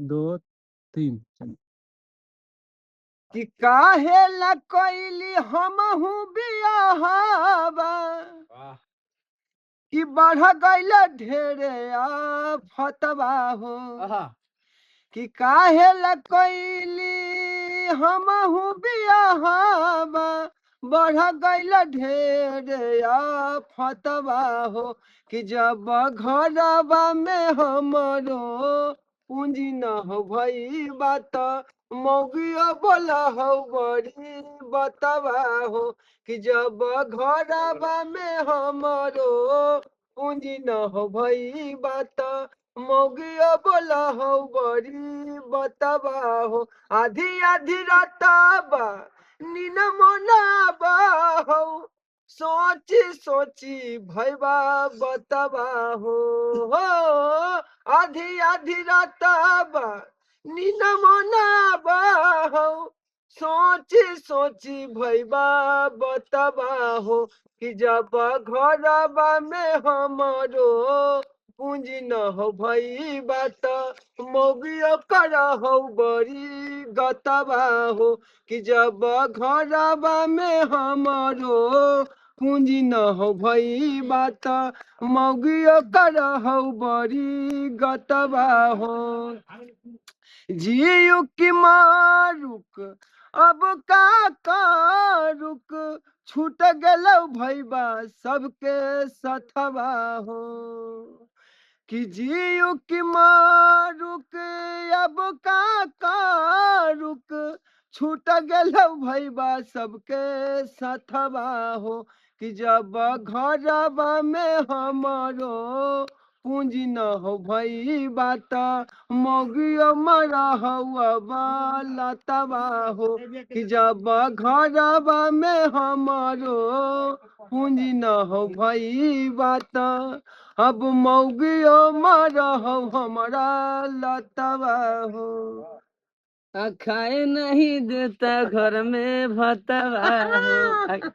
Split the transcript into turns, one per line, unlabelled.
दो तीन चल।
कि काहे ला कैली हमहू बियाहबा कि बढ़ गइल ढेरे फतवा हो कि काहे ला कैली हमहू बियाहबा बढ़ गइल ढेरे फतवा हो कि जब घरवा में हमरो पूंजी न हो भई बात मौगिया बोला हो बड़ी बतवा हो कि जब घरवा में हमरो पूंजी न हो भई बात मौगिया बोला हो बड़ी बतवा हो आधी आधी रातबा नीन मनाबा हो सोची सोची भैबा बतबा हो आधी आधी रातबा नीन मनाबा हो सोची सोची भैबा बतबा हो कि जब घरबा में हमरो पूंजी न हो भई बात मौगिया कर हो बड़ी गतबा हो कि जब घरबा में हमरो पूंजी न हो भई बात मौगिया कर हो बड़ी गतबा हो जियु की मारुक अब का कारुक छूट गलो भैबा सबके सथवा हो कि जियु की मारुक अब का कारुक छूट गलो भैबा सबके सथवा हो कि जब घरबा में हमरो पूंजी न हो भई बात मौगियो मरा हुआ लतवा हो कि जब घरबा में हमरो पूंजी न हो भई बात अब मौगियो मरा हो हमारा लतवा हो
खाए नहीं देता घर में भतवा हो